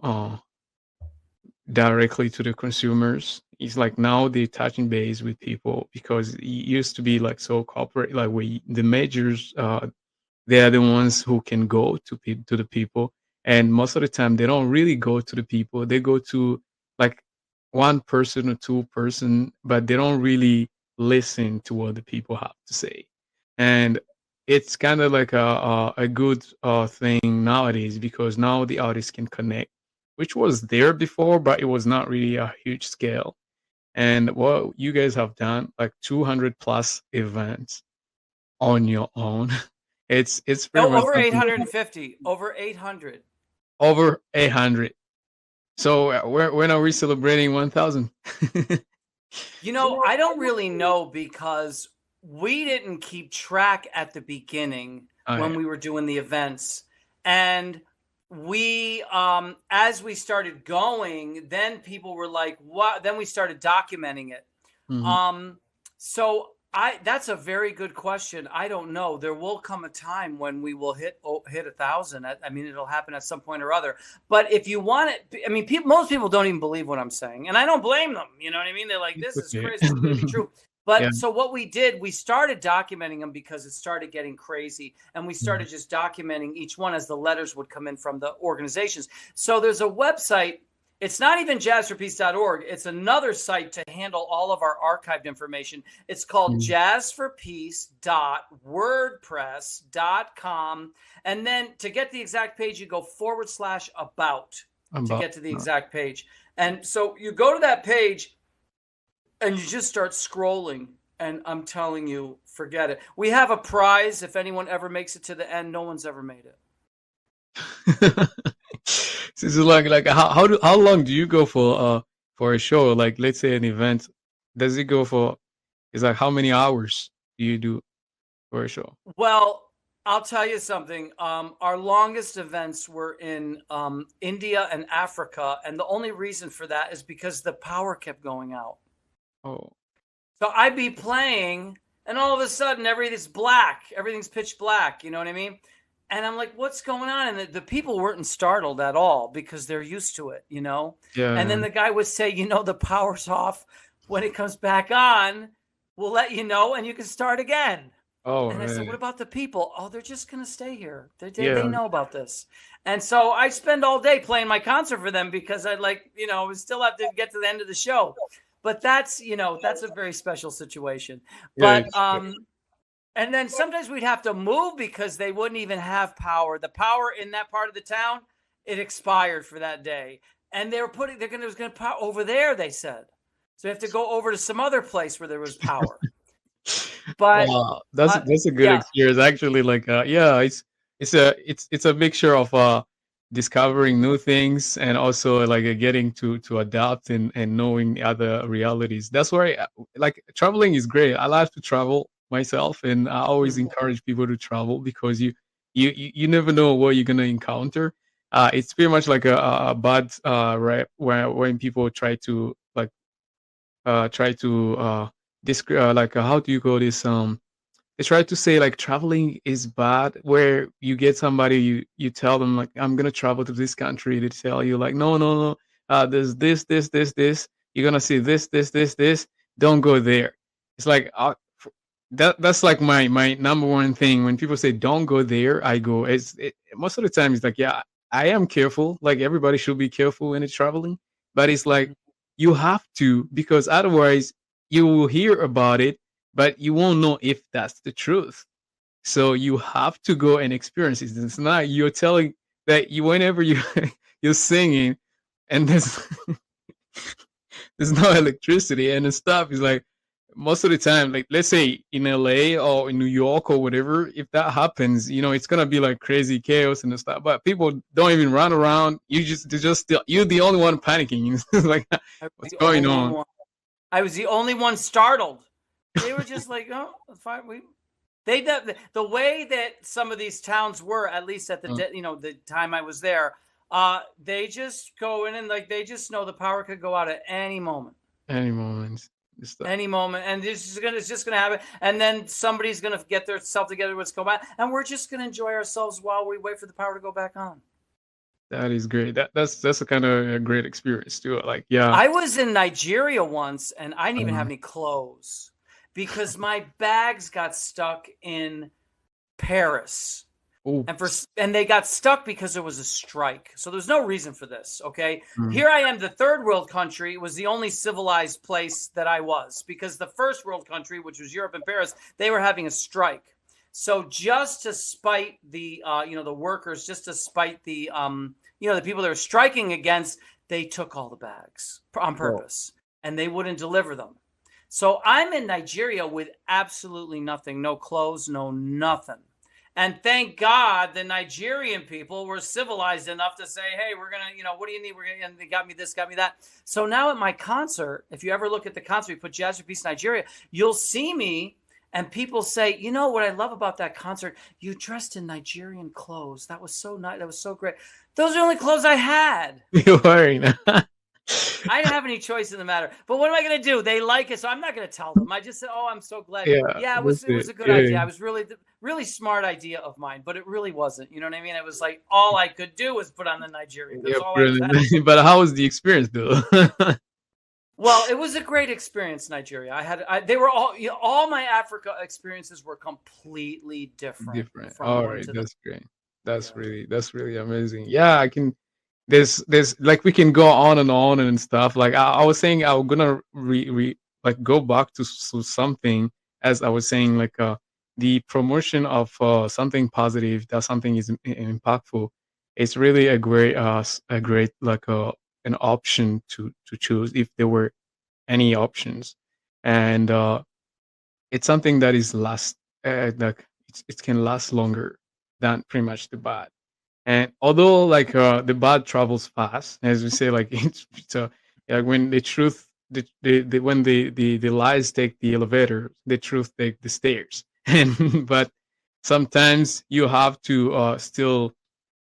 Speaker 2: directly to the consumers. It's like now they're touching base with people because it used to be like so corporate, like the majors they are the ones who can go to the people, and most of the time they don't really go to the people. They go to like one person or two person, but they don't really listen to what the people have to say. And it's kind of like a good thing nowadays because now the artists can connect, which was there before, but it was not really a huge scale. And what you guys have done, like 200 plus events on your own. It's pretty much
Speaker 1: over 850. Over 800.
Speaker 2: Over 800. So when are we celebrating 1,000?
Speaker 1: I don't really know because we didn't keep track at the beginning when we were doing the events. And we, as we started going, then people were like, what? Then we started documenting it. So that's a very good question. I don't know. There will come a time when we will hit 1,000. I mean, it'll happen at some point or other. But if you want it, I mean, most people don't even believe what I'm saying, and I don't blame them. You know what I mean? They're like, "This is crazy. It's going to be true." But so what we did, we started documenting them because it started getting crazy, and we started just documenting each one as the letters would come in from the organizations. So there's a website. It's not even jazzforpeace.org. It's another site to handle all of our archived information. It's called jazzforpeace.wordpress.com. And then to get the exact page, you go /about to get to the exact page. And so you go to that page and you just start scrolling. And I'm telling you, forget it. We have a prize. If anyone ever makes it to the end, no one's ever made it.
Speaker 2: So it's like how long do you go for a show? Like, let's say an event, does it go for? It's like, how many hours do you do for a show?
Speaker 1: Well, I'll tell you something. Our longest events were in India and Africa, and the only reason for that is because the power kept going out.
Speaker 2: Oh,
Speaker 1: so I'd be playing, and all of a sudden everything's black. Everything's pitch black. You know what I mean? And I'm like, what's going on? And the people weren't startled at all because they're used to it, you know?
Speaker 2: yeah.
Speaker 1: And then the guy would say, you know, the power's off. When it comes back on, we'll let you know and you can start again.
Speaker 2: Oh,
Speaker 1: and I said, what about the people? Oh, they're just going to stay here. They
Speaker 2: Yeah.
Speaker 1: know about this. And so I spend all day playing my concert for them because I still have to get to the end of the show. But that's a very special situation.
Speaker 2: Yeah,
Speaker 1: But, and then sometimes we'd have to move because they wouldn't even have power. The power in that part of the town, it expired for that day. And they were it was going to power over there, they said. So we have to go over to some other place where there was power. But
Speaker 2: that's a good experience, actually. Like, it's a mixture of discovering new things and also like getting to adapt and knowing other realities. That's why like traveling is great. I like to travel myself, and I always encourage people to travel because you never know what you're gonna encounter. It's pretty much like a bad rap when people try to how do you call this? They try to say like traveling is bad, where you get somebody, you tell them like, I'm gonna travel to this country. They tell you like, no, there's this. You're gonna see this. Don't go there. It's like that's like my number one thing. When people say don't go there, I go. Most of the time it's like, yeah, I am careful. Like, everybody should be careful when it's traveling, but it's like you have to, because otherwise you will hear about it, but you won't know if that's the truth. So you have to go and experience it. It's not you're telling that whenever you're singing and there's there's no electricity and the stuff is like, most of the time, like let's say in LA or in New York or whatever, if that happens, it's gonna be like crazy chaos and stuff. But people don't even run around. You're the only one panicking. It's like, what's going on?
Speaker 1: I was the only one startled. They were just like, oh, fine. The way that some of these towns were, at least at the time I was there, they just go in and like they just know the power could go out at any moment.
Speaker 2: Any moment.
Speaker 1: Any moment, and it's just gonna happen, and then somebody's gonna get their self together, what's going on, and we're just gonna enjoy ourselves while we wait for the power to go back on.
Speaker 2: That is great. That's a kind of a great experience too. Like, yeah,
Speaker 1: I was in Nigeria once, and I didn't even have any clothes because my bags got stuck in Paris.
Speaker 2: Ooh.
Speaker 1: And they got stuck because there was a strike. So there's no reason for this, okay? Here I am, the third world country. It was the only civilized place that I was, because the first world country, which was Europe and Paris, they were having a strike. So just to spite the the workers, just to spite the the people they were striking against, they took all the bags on purpose, and they wouldn't deliver them. So I'm in Nigeria with absolutely nothing, no clothes, no nothing. And thank God the Nigerian people were civilized enough to say, hey, we're going to, what do you need? And they got me this, got me that. So now at my concert, if you ever look at the concert, we put Jazz for Peace Nigeria, you'll see me And people say, you know what I love about that concert? You dressed in Nigerian clothes. That was so nice. That was so great. Those are the only clothes I had.
Speaker 2: You're wearing.
Speaker 1: I didn't have any choice in the matter. But what am I going to do? They like it, so I'm not going to tell them. I just said, "Oh, I'm so glad."
Speaker 2: Yeah,
Speaker 1: Yeah,
Speaker 2: that's
Speaker 1: it was
Speaker 2: it.
Speaker 1: a good
Speaker 2: Yeah,
Speaker 1: idea. I was really smart idea of mine, but it really wasn't. You know what I mean? It was like all I could do was put on the Nigerian. That's
Speaker 2: yeah,
Speaker 1: all I was
Speaker 2: brilliant.
Speaker 1: asked to
Speaker 2: But
Speaker 1: do.
Speaker 2: how was the experience though?
Speaker 1: Well, it was a great experience, Nigeria. They were all my Africa experiences were completely different
Speaker 2: Different.
Speaker 1: from
Speaker 2: All
Speaker 1: one
Speaker 2: right,
Speaker 1: to the
Speaker 2: that's great.
Speaker 1: yeah.
Speaker 2: That's really amazing. Yeah, I can. There's like we can go on and stuff. Like I was saying, I'm gonna like go back to something as I was saying, like the promotion of something positive that something is impactful. It's really a great like an option to choose if there were any options, and it's something that is last like it can last longer than pretty much the bad. And although like the bad travels fast, as we say, like it's like when the truth, when the lies take the elevator, the truth take the stairs. And but sometimes you have to still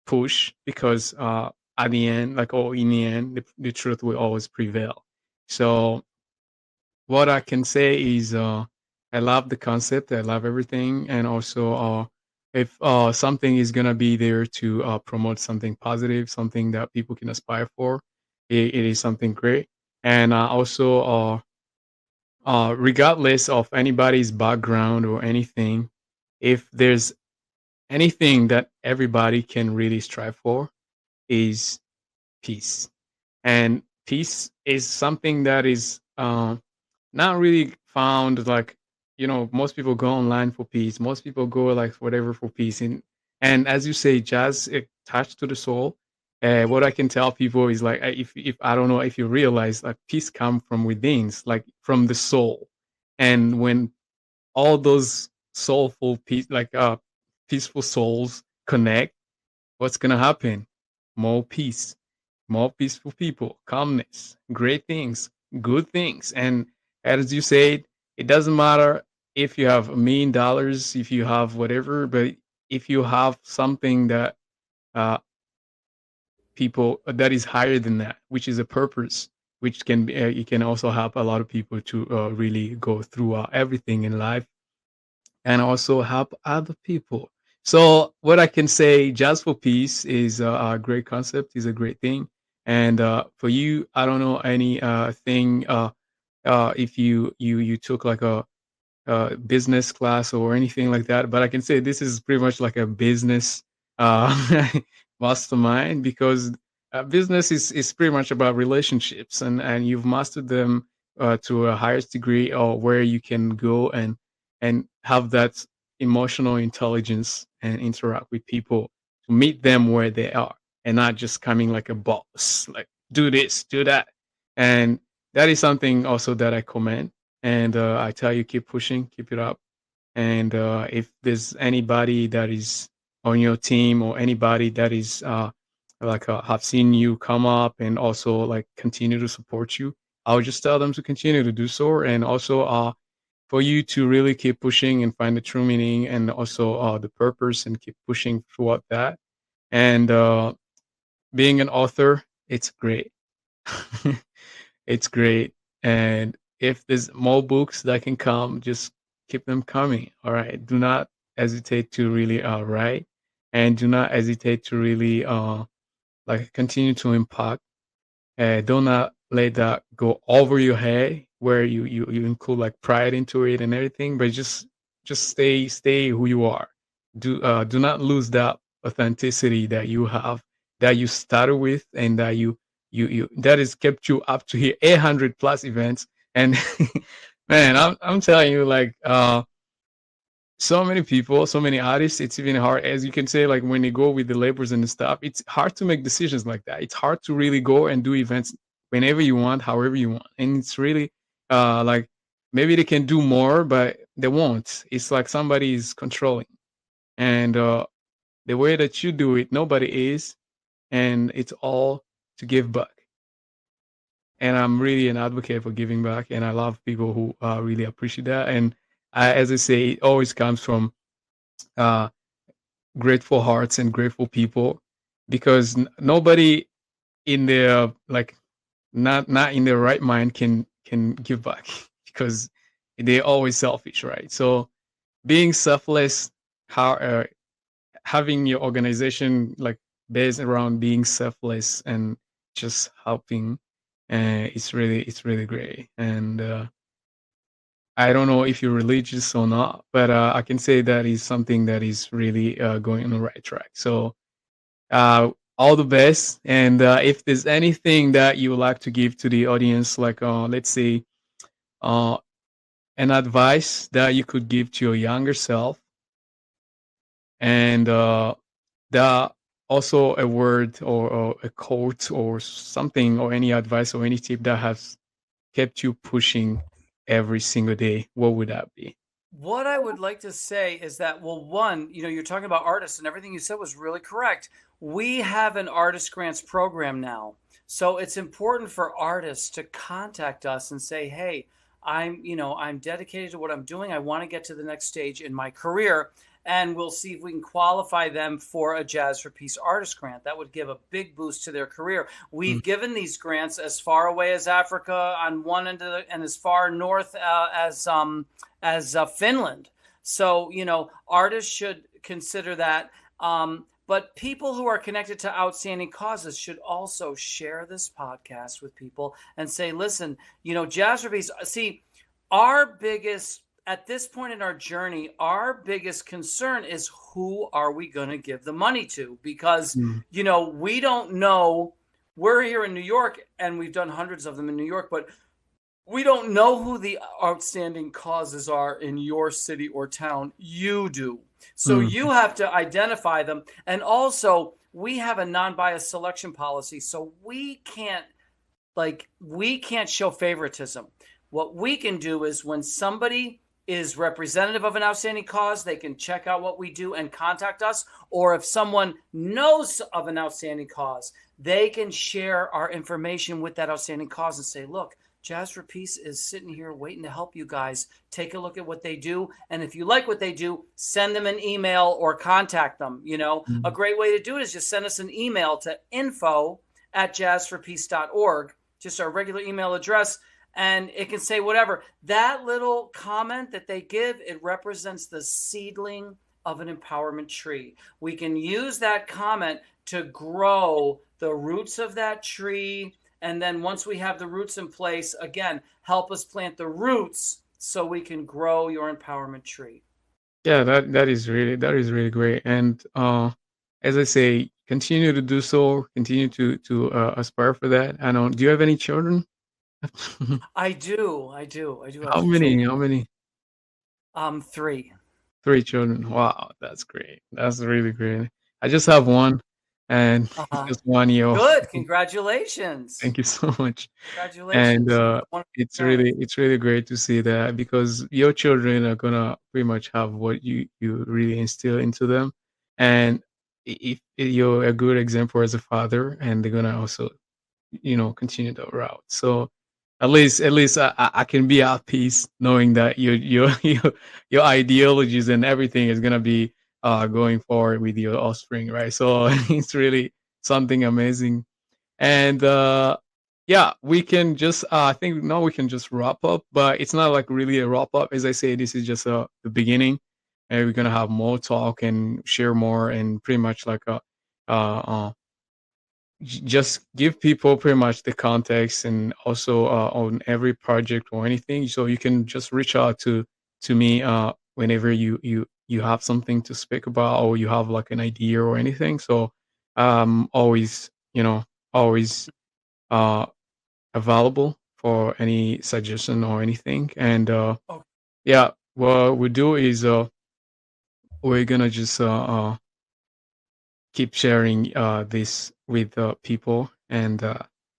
Speaker 2: push because at the end, like oh, in the end, the truth will always prevail. So what I can say is I love the concept, I love everything, and also if something is gonna be there to promote something positive, something that people can aspire for, it is something great. And also, regardless of anybody's background or anything, if there's anything that everybody can really strive for, is peace. And peace is something that is not really found like most people go online for peace, most people go like whatever for peace, and as you say jazz attached to the soul. What I can tell people is like if I don't know if you realize like peace come from within, it's like from the soul. And when all those soulful peace like peaceful souls connect, what's gonna happen? More peace, more peaceful people, calmness, great things, good things. And as you said, it doesn't matter if you have $1 million, if you have whatever, but if you have something that uh, people that is higher than that, which is a purpose, which can be, it can also help a lot of people to really go through everything in life and also help other people. So what I can say, just for peace is a great concept, is a great thing. And for you, I don't know any thing if you took like a business class or anything like that, but I can say this is pretty much like a business uh, mastermind because business is pretty much about relationships, and you've mastered them to a highest degree, or where you can go and have that emotional intelligence and interact with people to meet them where they are and not just coming like a boss, like do this, do that. And that is something also that I commend, and I tell you, keep pushing, keep it up. And if there's anybody that is on your team or anybody that is like have seen you come up and also like continue to support you, I would just tell them to continue to do so. And also for you to really keep pushing and find the true meaning and also the purpose and keep pushing throughout that. And being an author, it's great. It's great. And if there's more books that can come, just keep them coming. All right. Do not hesitate to really write, and do not hesitate to really like continue to impact. Do not let that go over your head where you include like pride into it and everything, but just stay who you are. Do not lose that authenticity that you have, that you started with, and that you that has kept you up to here 800 plus events. And man, I'm telling you, like so many people, so many artists, it's even hard, as you can say, like when they go with the labels and stuff, it's hard to make decisions like that. It's hard to really go and do events whenever you want, however you want. And it's really like maybe they can do more, but they won't. It's like somebody is controlling. And the way that you do it, nobody is. And it's all to give back. And I'm really an advocate for giving back, and I love people who really appreciate that. And as I say, it always comes from uh, grateful hearts and grateful people, because nobody in their like not in their right mind can give back because they're always selfish, right? So being selfless, how having your organization like based around being selfless and just helping, it's really great. And I don't know if you're religious or not, but I can say that is something that is really going on the right track. So all the best. And if there's anything that you would like to give to the audience, like let's say uh, an advice that you could give to your younger self, and that also a word or a quote or something or any advice or any tip that has kept you pushing every single day, what would that be?
Speaker 1: What I would like to say is that, well, one, you're talking about artists, and everything you said was really correct. We have an artist grants program now. So it's important for artists to contact us and say, hey, I'm dedicated to what I'm doing. I want to get to the next stage in my career. And we'll see if we can qualify them for a Jazz for Peace artist grant. That would give a big boost to their career.
Speaker 2: Mm,
Speaker 1: We've given these grants as far away as Africa on one end of and as far north as Finland. So, artists should consider that. But people who are connected to outstanding causes should also share this podcast with people and say, listen, Jazz for Peace. See, our biggest, at this point in our journey, our biggest concern is who are we going to give the money to? Because,
Speaker 2: mm,
Speaker 1: we don't know. We're here in New York and we've done hundreds of them in New York, but we don't know who the outstanding causes are in your city or town. You do. So
Speaker 2: mm,
Speaker 1: you have to identify them. And also, we have a non-biased selection policy. So we can't show favoritism. What we can do is when somebody is representative of an outstanding cause, they can check out what we do and contact us. Or if someone knows of an outstanding cause, they can share our information with that outstanding cause and say, look, Jazz for Peace is sitting here waiting to help you guys. Take a look at what they do. And if you like what they do, send them an email or contact them. A
Speaker 2: mm.
Speaker 1: great way to do it is just send us an email to info@jazzforpeace.org, just our regular email address. And it can say whatever. That little comment that they give, it represents the seedling of an empowerment tree. We can use that comment to grow the roots of that tree. And then once we have the roots in place, again, help us plant the roots so we can grow your empowerment tree.
Speaker 2: Yeah, that is really great. And as I say, continue to do so. Continue to aspire for that. I know. Do you have any children?
Speaker 1: I do. I do. I do
Speaker 2: How
Speaker 1: have
Speaker 2: many?
Speaker 1: children.
Speaker 2: How many?
Speaker 1: 3.
Speaker 2: 3 children. Wow, that's great. That's really great. I just have one, and
Speaker 1: Uh-huh.
Speaker 2: just 1 year old.
Speaker 1: Good. Congratulations.
Speaker 2: Thank you so much. And
Speaker 1: Congratulations. Wonderful parent.
Speaker 2: it's really great to see that, because your children are gonna pretty much have what you really instill into them, and if you're a good example as a father, and they're gonna also continue the route. So at least I can be at peace knowing that your ideologies and everything is gonna be going forward with your offspring, right? So it's really something amazing. And yeah, we can just I think now we can just wrap up, but it's not like really a wrap up. As I say, this is just the beginning, and we're gonna have more talk and share more, and pretty much like a just give people pretty much the context, and also on every project or anything, so you can just reach out to me whenever you have something to speak about, or you have like an idea or anything. So always always uh available for any suggestion or anything. And
Speaker 1: Oh,
Speaker 2: yeah, what we do is we're gonna just keep sharing this with people, and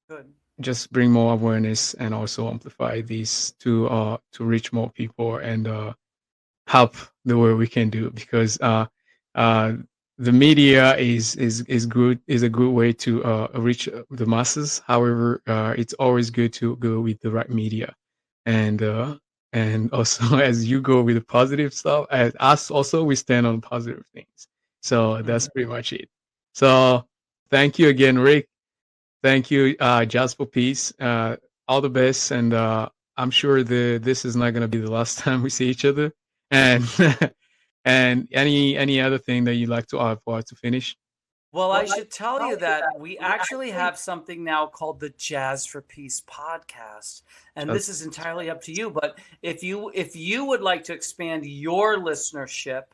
Speaker 1: good.
Speaker 2: just bring more awareness, and also amplify this to reach more people, and help the way we can do, because uh, the media is good, is a good way to reach the masses. However, it's always good to go with the right media, and and also as you go with the positive stuff, as us also we stand on positive things. So that's
Speaker 1: Mhm.
Speaker 2: pretty much it. So thank you again, Rick. Thank you, Just for Peace. All the best, and I'm sure this is not going to be the last time we see each other. And and any other thing that you'd like to add for us to finish?
Speaker 1: Well, I should tell you that we actually have something now called the Jazz for Peace podcast, and this
Speaker 2: Just
Speaker 1: is entirely up to you. But if you would like to expand your listenership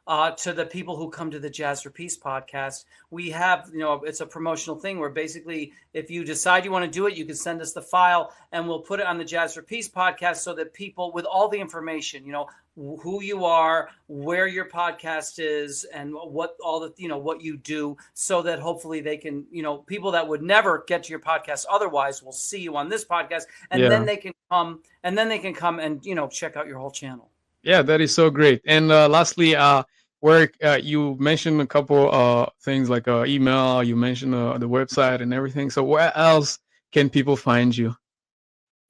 Speaker 1: to the people who come to the Jazz for Peace podcast, we have, it's a promotional thing where basically if you decide you want to do it, you can send us the file and we'll put it on the Jazz for Peace podcast so that people with all the information, who you are, where your podcast is, and what all the, what you do, so that hopefully they can, people that would never get to your podcast otherwise will see you on this podcast, and then
Speaker 2: yeah,
Speaker 1: they can come and check out your whole channel.
Speaker 2: yeah, that is so great. And lastly, where you mentioned a couple things like email, you mentioned the website and everything. So where else can people find you?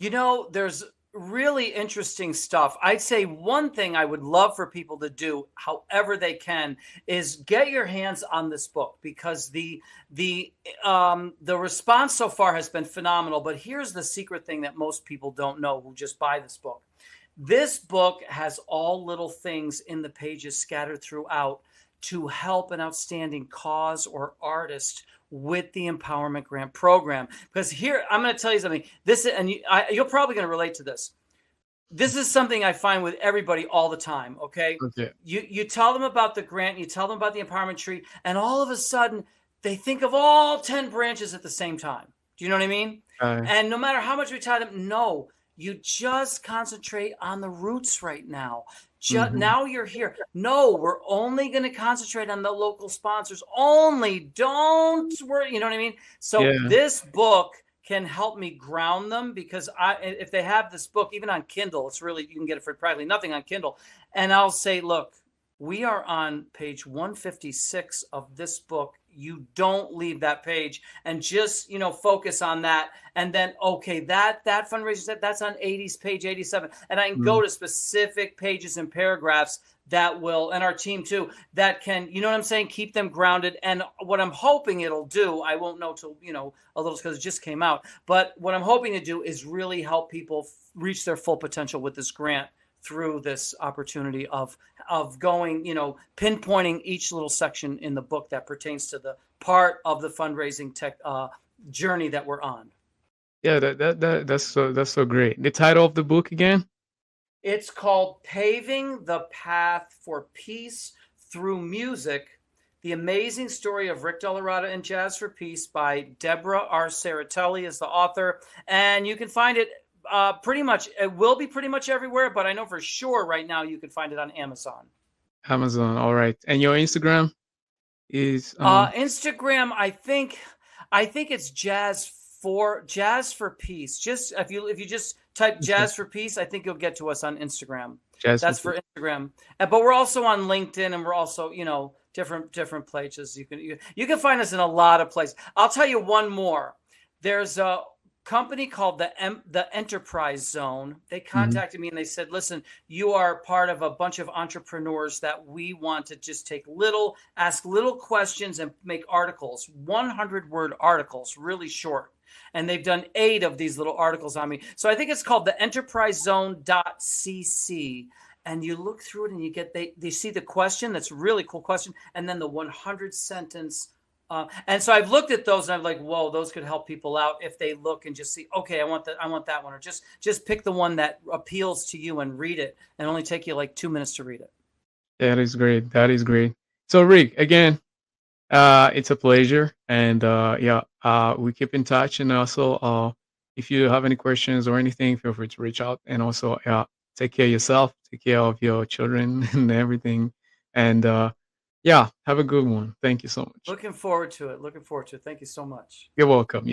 Speaker 1: There's really interesting stuff. I'd say one thing I would love for people to do, however they can, is get your hands on this book, because the response so far has been phenomenal. But here's the secret thing that most people don't know who just buy this book. This book has all little things in the pages scattered throughout to help an outstanding cause or artist with the Empowerment Grant Program. Because here, I'm going to tell you something. You're probably going to relate to this. This is something I find with everybody all the time, okay?
Speaker 2: Okay.
Speaker 1: You tell them about the grant, you tell them about the empowerment tree, and all of a sudden, they think of all 10 branches at the same time. Do you know what I mean? And no matter how much we tell them, no, you just concentrate on the roots right now. Now you're here. No, we're only going to concentrate on the local sponsors. Don't worry. You know what I mean? So this book can help me ground them, because if they have this book, even on Kindle, you can get it for practically nothing on Kindle. And I'll say, look, we are on page 156 of this book. You don't leave that page, and just, focus on that. And then, okay, that fundraiser, that's on page 87. And I can go to specific pages and paragraphs that will, and our team too, that can, you know what I'm saying, keep them grounded. And what I'm hoping it'll do, I won't know till, a little, because it just came out. But what I'm hoping to do is really help people reach their full potential with this grant, through this opportunity of going, pinpointing each little section in the book that pertains to the part of the fundraising journey that we're on.
Speaker 2: Yeah, that's so great. The title of the book again?
Speaker 1: It's called Paving the Path for Peace Through Music: The Amazing Story of Rick DellaRatta and Jazz for Peace, by Deborah R. Saratelli is the author. And you can find it it will be pretty much everywhere, but I know for sure right now you can find it on Amazon.
Speaker 2: All right. And your Instagram is
Speaker 1: Instagram, I think it's Jazz for Peace. Just if you just type Jazz for Peace, I think you'll get to us on Instagram. That's for Instagram. But we're also on LinkedIn, and we're also, different places. You can find us in a lot of places. I'll tell you one more. There's a company called the Enterprise Zone. They contacted me and they said, listen, you are part of a bunch of entrepreneurs that we want to just ask little questions and make articles, 100-word articles, really short. And they've done 8 of these little articles on me. So I think it's called the enterprisezone.cc. And you look through it and you get, they see the question. That's a really cool question. And then the 100-sentence. And so I've looked at those and I'm like, whoa, those could help people out if they look and just see, okay, I want that one, or just pick the one that appeals to you and read it, and only take you like 2 minutes to read it.
Speaker 2: That is great. So Rick, again, it's a pleasure, and we keep in touch. And also, if you have any questions or anything, feel free to reach out. And also, take care of yourself, take care of your children and everything. And have a good one. Thank you so much.
Speaker 1: Looking forward to it. Thank you so much.
Speaker 2: You're welcome.